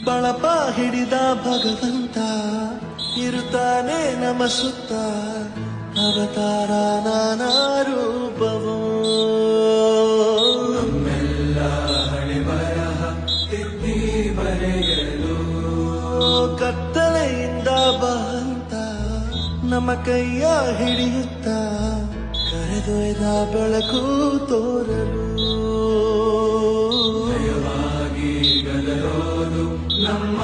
ಬಳಪ ಹಿಡಿದ ಭಗವಂತ ಇರುತ್ತಾನೆ ನಮ್ಮ ಸುತ್ತ ಅವತಾರ ನಾನಾ ರೂಪವೋ ನಮ್ಮೆಲ್ಲ ಹಣೆ ಬರಹ ತಿದ್ದಿ ಬರೆಯಲು ಕತ್ತಲೆಯಿಂದ ಬಹಂತ ನಮ್ಮ ಕೈಯ ಹಿಡಿಯುತ್ತ ಕರೆದೊಯ್ದ ಬೆಳಕು ತೋರಲು ಭಯವಾಗಿ ಗದರೋದು ನಮ್ಮ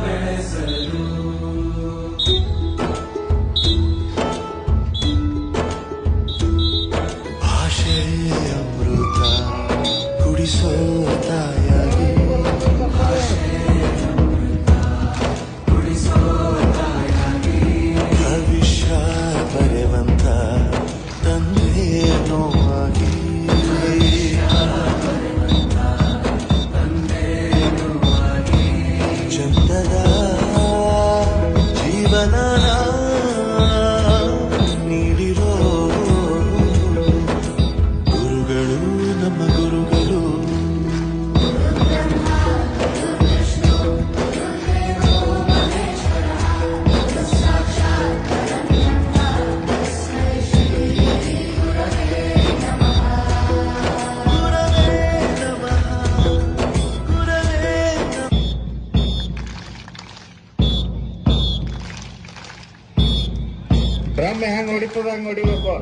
ಬೆಳೆಸಲು ಭಾಷೆ ಅಮೃತ ಕುಡಿಸೋ ತಾಯಾಗಿ ಭವಿಷ್ಯ ಬರೆವಂತ ತಂದೆ ನೋವಾಗಿ ಚಂದದ ಜೀವನ ನೀಡಿರೋ ಗುರುಗಳು ನಮ್ಮ ಗುರುಗಳು ಡ್ರಮ್ ಹೆಂಗ್ ಹೊಡಿತದ ಹಂಗ್ ಹೊಡಿಬೇಕು.